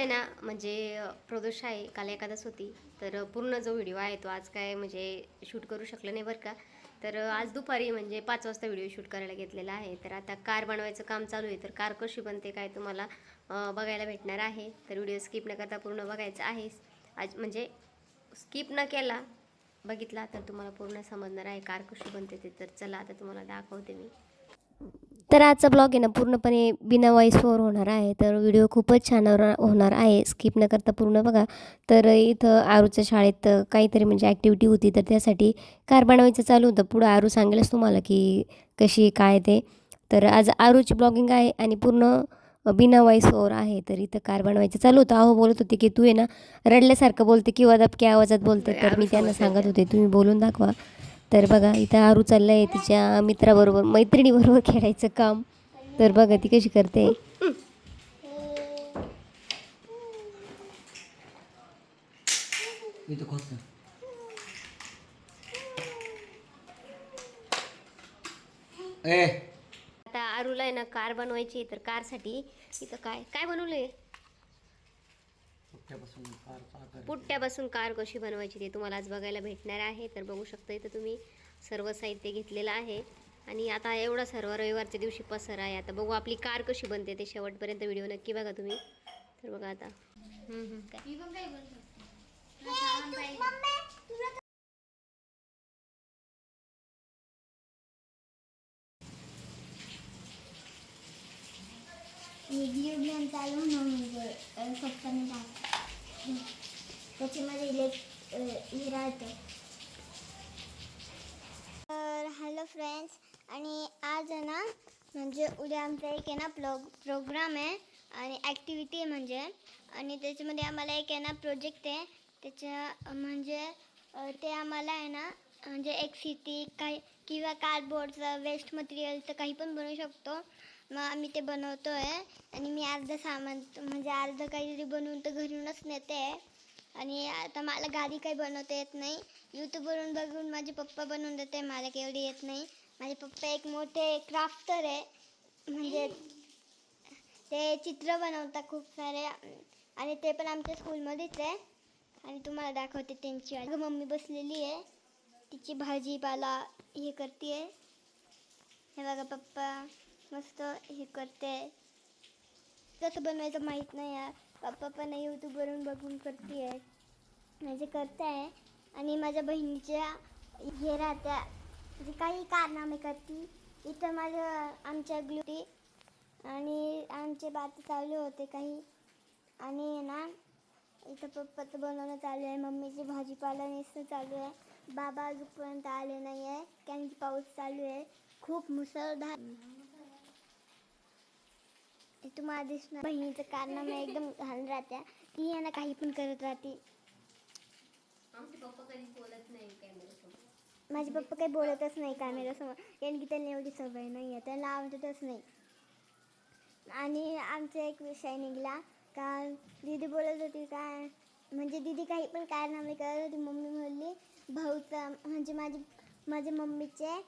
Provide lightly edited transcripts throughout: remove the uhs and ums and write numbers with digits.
ना म्हणजे प्रदोष आहे, काल एकादश होती, तर पूर्ण जो व्हिडिओ आहे तो आज काय म्हणजे शूट करू शकलं नाही बरं का. तर आज दुपारी म्हणजे 5 वाजता व्हिडिओ शूट करायला घेतलेला आहे. तर आता कार बनवायचं काम चालू आहे, तर कार कशी बनते काय तुम्हाला बघायला भेटणार आहे. तर व्हिडिओ स्किप न करता पूर्ण बघायचा आहे. आज म्हणजे स्किप न केला बघितला तर तुम्हाला पूर्ण समजणार आहे कार कशी बनते ते. तर चला आता तुम्हाला दाखवते मी. तर आजचा ब्लॉग आहे ना पूर्णपणे बिना वॉईसवर होणार आहे. तर व्हिडिओ खूपच छान होणार आहे, स्किप न करता पूर्ण बघा. तर इथं आरूच्या शाळेत काहीतरी म्हणजे ॲक्टिव्हिटी होती, तर त्यासाठी कार बनवायचं चालू होतं. पुढं आरू सांगेलच तुम्हाला की कशी काय ते. तर आज आरूची ब्लॉगिंग आहे आणि पूर्ण बिना वॉईसवर आहे. तर इथं कार बनवायचं चालू होतं. अहो बोलत होते की तू आहे ना रडल्यासारखं बोलते किंवा दबक्या आवाजात बोलते. तर मी त्यांना सांगत होते तुम्ही बोलून दाखवा. तर बघा इथं आरू चाललं आहे तिच्या मित्राबरोबर मैत्रिणीबरोबर खेळायचं काम. तर बघा ती कशी करते. आता आरूला आहे ना कार बनवायची. तर कारसाठी इथं काय काय बनवलंय, पुट्ट्यापासून कार कशी बनवायची ते तुम्हाला आज बघायला भेटणार आहे. तर बघू शकता इथं तुम्ही सर्व साहित्य घेतलेलं आहे. आणि आता एवढा सर्व रविवारच्या दिवशी पसार आहे. आता बघू आपली कार कशी बनते ते, शेवटपर्यंत व्हिडिओ नक्की बघा तुम्ही. तर बघा आता चालू म्हणजे त्याच्यामध्ये हे राहतं. तर हॅलो फ्रेंड्स, आणि आज आहे ना म्हणजे उद्या आमचा एक आहे ना प्रोग्राम आहे आणि ॲक्टिव्हिटी आहे म्हणजे, आणि त्याच्यामध्ये आम्हाला एक आहे ना प्रोजेक्ट आहे. त्याच्या म्हणजे ते आम्हाला आहे ना म्हणजे एक सिटी काही किंवा कार्डबोर्डचं वेस्ट मटेरियलचं काही पण बनवू शकतो. मग आम्ही ते बनवतो आहे आणि मी अर्धं सामान म्हणजे अर्धं काहीतरी बनवून तर घरूनच नेते आहे. आणि आता मला गाडी काही बनवता येत नाही, यूट्यूबवरून बघून माझे पप्पा बनवून देते, मला काही एवढी येत नाही. माझे पप्पा एक मोठे क्राफ्टर आहे, म्हणजे ते चित्र बनवतात खूप सारे, आणि ते पण आमच्या स्कूलमध्येच आहे. आणि तुम्हाला दाखवते त्यांची मम्मी बसलेली आहे, तिची भाजीपाला हे करते आहे. हे बघा पप्पा मस्त हे करते. कसं बनवायचं माहीत नाही आहे, पप्पा पण यूट्यूबवरून बघून करते आहे म्हणजे करते आहे. आणि माझ्या बहिणीच्या हे राहत्या म्हणजे काही कारनामे करते. इथं माझं आमच्या ग्लुटी आणि आमचे बात चालू होते काही. आणि ना इथं पप्पाचं बनवणं चालू आहे, मम्मीची भाजीपाला नेसणं चालू आहे. बाबा अजूनपर्यंत आले नाही आहे कारण की पाऊस चालू आहे खूप मुसळधार. तुम्हाला दिसणार बहिणीचं कारनामे एकदम घाण राहत्या, ती आहे ना काही पण करत राहते. आमचे पप्पा कधी बोलत नाही कॅमेऱ्यासमोर. माझे पप्पा काही बोलतच नाही कॅमेऱ्यासमोर, कारण की त्यांना एवढी सवय नाही आहे, त्यांना आवडतच नाही. आणि आमचा एक विषय निघाला का दीदी बोलत होती काय म्हणजे दीदी काही पण कारनामे करत होती. मम्मी म्हणली भाऊचा म्हणजे माझ्या मम्मीचे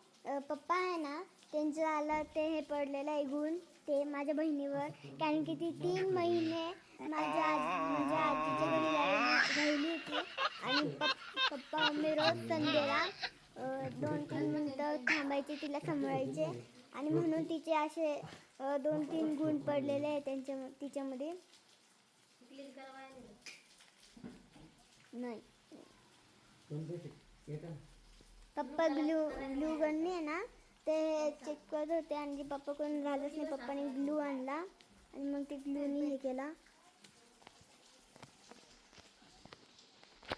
पप्पा आहे ना त्यांचं आलं ते हे पडलेलं आहे गुण ते माझ्या बहिणीवर, कारण की ती 3 महिने माझ्या आजीच्या घरी राहिली होती. आणि पप्पा मम्मी रोज संडेला 2-3 मिनटं थांबायचे, तिला सांभाळायचे, आणि म्हणून तिचे असे 2-3 गुण पडलेले आहे तिच्यामध्ये. नाही पप्पा ग्लू गनने आहे ना ते चेक करत होते आणि पप्पा कोण झालंच नाही. पप्पाने ग्लू आणला आणि मग ते ग्लूनी हे केला.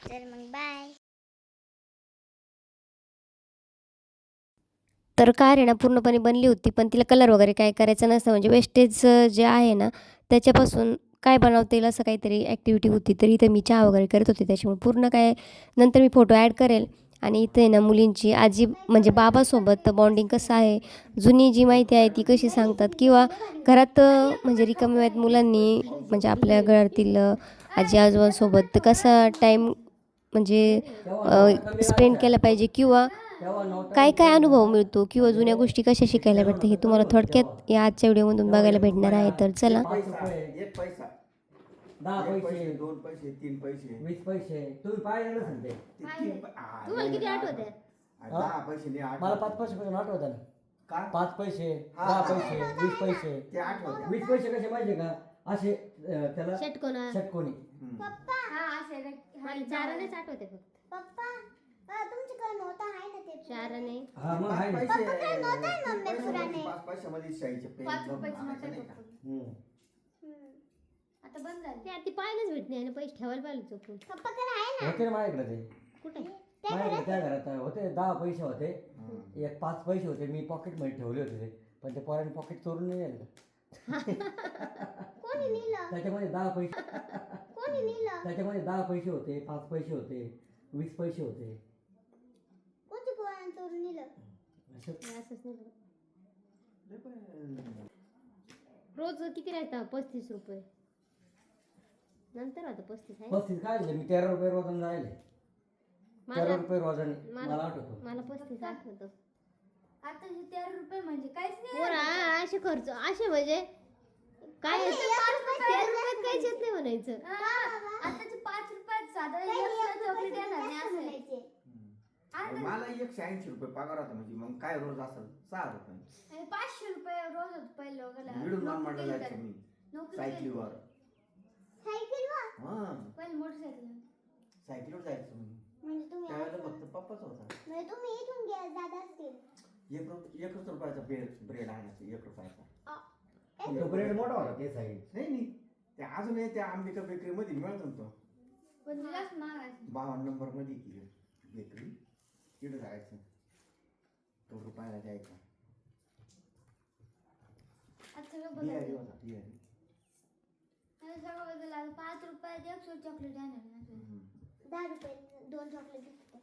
तर मग बाय. तर कार आहे ना पूर्णपणे बनली होती, पण तिला कलर वगैरे काय करायचं नसतं. म्हणजे वेस्टेज जे आहे ना त्याच्यापासून काय बनवता येईल असं काहीतरी ॲक्टिव्हिटी होती. तर इथं मी चहा वगैरे करत होते, त्याच्यामुळे पूर्ण काय नंतर मी फोटो ॲड करेल. आणि इथे ना मुलींची आजी म्हणजे बाबासोबत बॉन्डिंग कसं आहे, जुनी जी माहिती आहे ती कशी सांगतात, किंवा घरात म्हणजे रिकाम्या वेळात मुलांनी म्हणजे आपल्या घरातील आजी आजोबांसोबत कसा टाईम म्हणजे स्पेंड केला पाहिजे, किंवा काय काय अनुभव मिळतो, किंवा जुन्या गोष्टी कशा शिकायला भेटते, हे तुम्हाला थोडक्यात या आजच्या व्हिडिओमधून बघायला भेटणार आहे. तर चला. 1 पैसा 10 पैसे 2 पैसे 3 पैसे 20 पैसे तुम्ही पाहिलं नसेल ते तुम्हाला किती आठवत आहे? 10 पैसे नाही मला 5 पैसे पासून आठवत ना. का 5 पैसे 10 पैसे 20 पैसे ते आठवते 20 पैसे कसे माहितीये का असे त्याला षटकोना षटकोनी. पप्पा मला चारानेच आठवते फक्त. पप्पा तुमच्याकडे नोटा आहे ना ते चाराने हा मग आहे ना. 5 पैशामध्ये शाईचे पेन 5 रुपयाची नोट आहे का हम्म. आता बंद झाली. ते ती पायनच भेटणे आणि पैसे ठेवायला पाहिजे चोपून. पप्पाकडे आहे होते ना माझ्याकडे ते. कुठे? माझ्याकडे त्या घरात होते 10 पैसे होते. एक 5 पैसे होते मी पॉकेट मध्ये ठेवले होते ते. पण ते पोरांनी पॉकेट चोरून नाही नेलं. कोणी नेलं त्याच्यामध्ये 10 पैसे कोणी नेलं त्याच्यामध्ये 10 पैसे होते 5 पैसे होते 20 पैसे होते. कोणत्या पोरानं चोरून नेलं असं असंच नाही. रोज किती राहता? 35 रुपये. नंतर आता 35 आहे. 35 काय झालं मी 13 रुपये रोजाने जायले. 13 मला रुपये रोजाने मला आठवतो. मला 35 आठवतं. आता हे 13 रुपये म्हणजे काहीच नाही. पोरा असे खर्च असे म्हणजे काय अरे, येतं? 5 रुपये 13 रुपयात काहीच येत नाही म्हणायचं. आताचे 5 रुपयात साधा काही एक चॉकलेट रुपये येणार नाही जास्त असं आहे. म्हणायचे. मला 180 रुपये पगार होता म्हणजे मग काय रोज असेल 6 रुपये आणि 500 रुपये रोज होत पहिले लोकांना. मिळून नोकरी म्हणलं केली जायचं तर. मी नोकरी केली. सायकलीवर सायकलवर हा पहिले मोटरसायकल. सायकलीवर जायचं मी म्हणजे तुम्ही त्यावेळेला फक्त पप्पाच होता म्हणजे तुम्ही इथून जात असतील 1 रुपयाचा ब्रेड आणायचा 1 रुपयाचा. तो ब्रेड मोठा होता ते साईड. नाही ते अजूनही त्या अंबिका बेकरी मध्ये मिळत ना तो पण ते जास्त महाग आहे. 52 नंबर मध्ये ती बेकरी तिथं जायचं तो रुपयाला द्यायचा. आता सगळं बिहारी बदललं. होता बिहारी. आता सगळं बदललं. आता 5 रुपयात 100 चॉकलेट येणार नाही असं आहे. 10 रुपये 2 चॉकलेट घेतले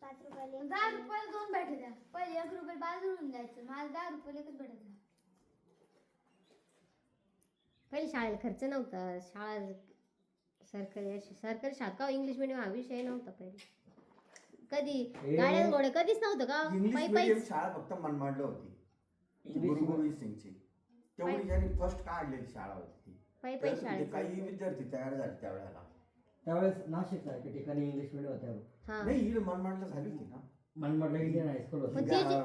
5 रुपयाला 10 रुपयाला 2 भेटायच्या. पहिले 1 रुपये बाजून द्यायचं. मला 10 रुपयाला एकच भेटायचं. पहिले शाळेला खर्च नव्हता. शाळा सरकारी शाळा का इंग्लिश मिडियम हा विषय नव्हता पहिले. कधी गाड्या घोडे कधीच नव्हतं का? इंग्लिश पायी मीडियम पायीच. शाळा फक्त मनमाडला होती इंग्लिश गुरु गोविंद सिंगची तेवढी ज्यांनी फर्स्ट काढलेली शाळा होती ती. पायी त्यात म्हणजे शाळेत काही विद्यार्थी तयार झाले त्यावेळेला. त्यावेळेस नाशिकला एका ठिकाणी इंग्लिश मीडियम होत्या. हा. नाही ही मनमाडला झाली होती ना मनमाडला इंडियन हायस्कूल पण होती. ते जे-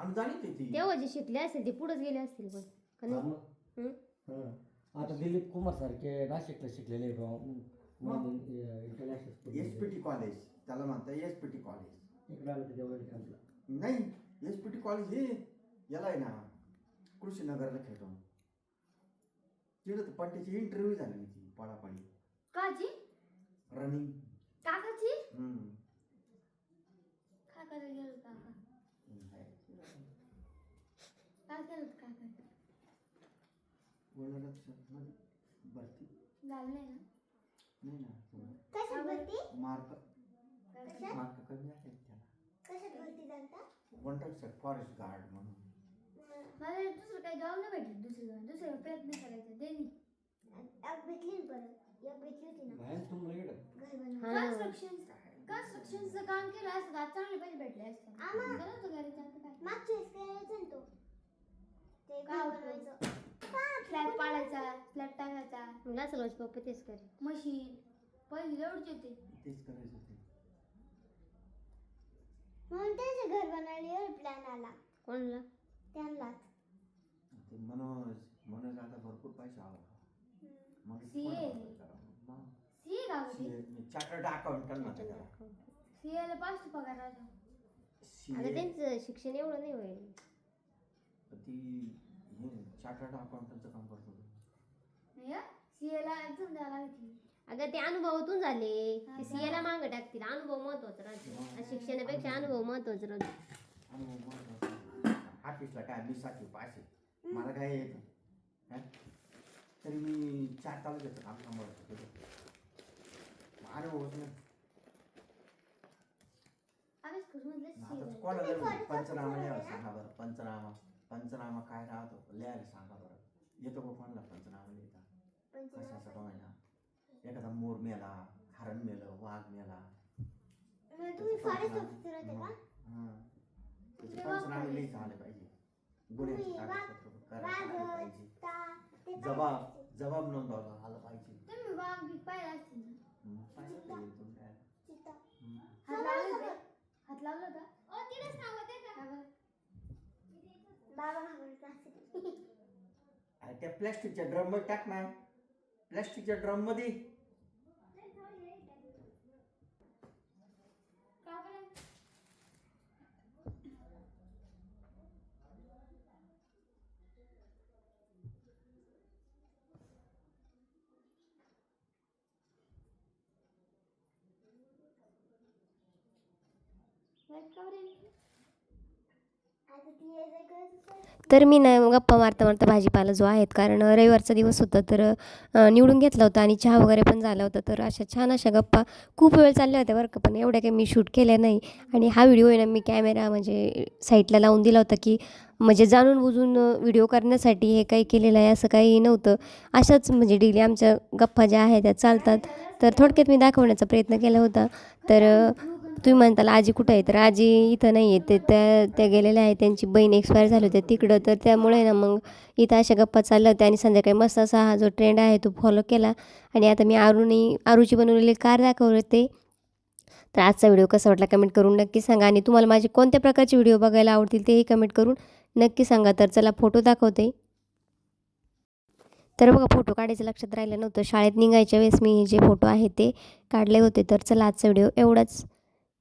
अनुदानित आहे ती. तेव्हा जे शिकले असतील ते पुढेच गेले असतील पण का हा नाही? मग. हम्म? हा. आता दिलीप कुमार सारखे नाशिकला शिकलेले इंटरनॅशनल स्कूल एसपीटी कॉलेज त्याला म्हणतात एसपीटी कॉलेज. इकडे आलं तर जवळ कॅम्पला. नाही एसपीटी कॉलेज हे याला आहे ना कृषीनगरला खेळतो तिथं तर पण त्याची इंटरव्ह्यू झाली नाही ती पळापळी काची? रनिंग. काकाची? काय करायला गेलो काका? काय केलं होतं काका? भरती झालं नाही ना? नाही ना कशात भरती मार्क कशात मार्क कमी आहे त्याला. कशात भरती झालता वॉन्टेड फॉरेस्ट गार्ड म्हणून. मला दुसरं काही जॉब नाही भेटलं. दुसरं प्रयत्न करायचा देणी. एक भेटली ना परत एक भेटली होती ना बाहेर तुम्हाला इकडं घर बनवायला हा. कन्स्ट्रक्शनचं काम केलं असतं आज चांगले पैसे भेटले असते. आम्हा- करत होतो घरी जातं काय? मागच्या वेळेस करायचं ना तो ते काय घर होतं? बनवायचं स्लॅब पाडायचा, स्लॅब टाकायचा, मग असं रोज पप्पा तेच करे. मशीन पहिले एवढेच होते. तेच करायचं ते. म्हणून त्यांचं घर बनवायला प्लॅन आला कोणला? त्यांनाच ते मनोज आता भरपूर पैसा हवा CA. सीए का होती? चार्टर्ड अकाउंटंट म्हणतात त्याला. सीएला 5 पगार राहतो. आता त्यांचं शिक्षण एवढं नाही होईल. ती हे चार्टर्ड अकाउंटंटचं काम करतो. नाही सीएला एक्झाम द्यावं लागते. अगं ते अनुभवातून झाले ते सीएला मागं टाकतील. अनुभव महत्वाचा राहतो. शिक्षणापेक्षा अनुभव महत्वाचा राहतो. आणि मग ऑफिसला काय 20 पाचशे मला काय येतं काय तरी मी 4 तालुक्याचं काम सांभाळतो. अनुभवच नाही. आता कोणाला म्हणू? पंचनामा लिहायला सांगा बरं. पंचनामा काय राहतो लिहायला सांगा बरं. येतो का कोणाला पंचनामा लिहिता? कशाचा कोणाला? एखादा मोर मेला, हरण मेलं, वाघ मेला, तुम्ही फॉरेस्ट ऑफिसर होते का? त्याचे पंचनामे लिहिता आले पाहिजे. गुन्ह्याची कागदपत्र करायला आले पाहिजे. जबाब नोंदवला आला पाहिजे. तुम्ही वाघ बी पाहिला असतील ना. पाहिलं पाहिजे तुम्ही काय. हात लावला होता? हात लावला होता? ओ तिथेच थांबत आहे का? हा बघ. बाबा घाबरत असेल. अरे त्या प्लॅस्टिकच्या ड्रम मध्ये टाक ना. प्लॅस्टिकच्या ड्रम मध्ये का बरं? आता ती यायचं तर मी ना गप्पा मारता मारता भाजीपाला जो आहे कारण रविवारचा दिवस होता तर निवडून घेतला होता आणि चहा वगैरे पण झाला होता. तर अशा छान अशा गप्पा खूप वेळ चालल्या होत्या बरं का, पण एवढ्या काही मी शूट केल्या नाही. आणि हा व्हिडिओ आहे ना मी कॅमेरा म्हणजे साईडला लावून दिला होता की म्हणजे जाणून बुजून व्हिडिओ करण्यासाठी हे काही केलेलं आहे असं काही नव्हतं. अशाच म्हणजे डेली आमच्या गप्पा ज्या आहेत त्या चालतात. तर थोडक्यात मी दाखवण्याचा प्रयत्न केला होता. तर तुम्ही म्हणताल आजी कुठं आहे, तर आजी इथं नाही आहे, ते त्या गेलेल्या आहे. त्यांची बहीण एक्सपायर झाली होती तिकडं, तर त्यामुळे ना मग इथं अशा गप्पा चालल्या होत्या. आणि संध्याकाळी मस्त असा हा जो ट्रेंड आहे तो फॉलो केला. आणि आता मी आरूची बनवलेली कार दाखवले ते. तर आजचा व्हिडिओ कसा वाटला कमेंट करून नक्की सांगा. आणि तुम्हाला माझे कोणत्या प्रकारचे व्हिडिओ बघायला आवडतील तेही कमेंट करून नक्की सांगा. तर चला फोटो दाखवते. तर बघा फोटो काढायचं लक्षात राहिलं नव्हतं. शाळेत निघायच्या वेळेस मी जे फोटो आहे ते काढले होते. तर चला आजचा व्हिडिओ एवढाच.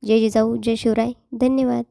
जय जिजाऊ जय शिवराय. धन्यवाद.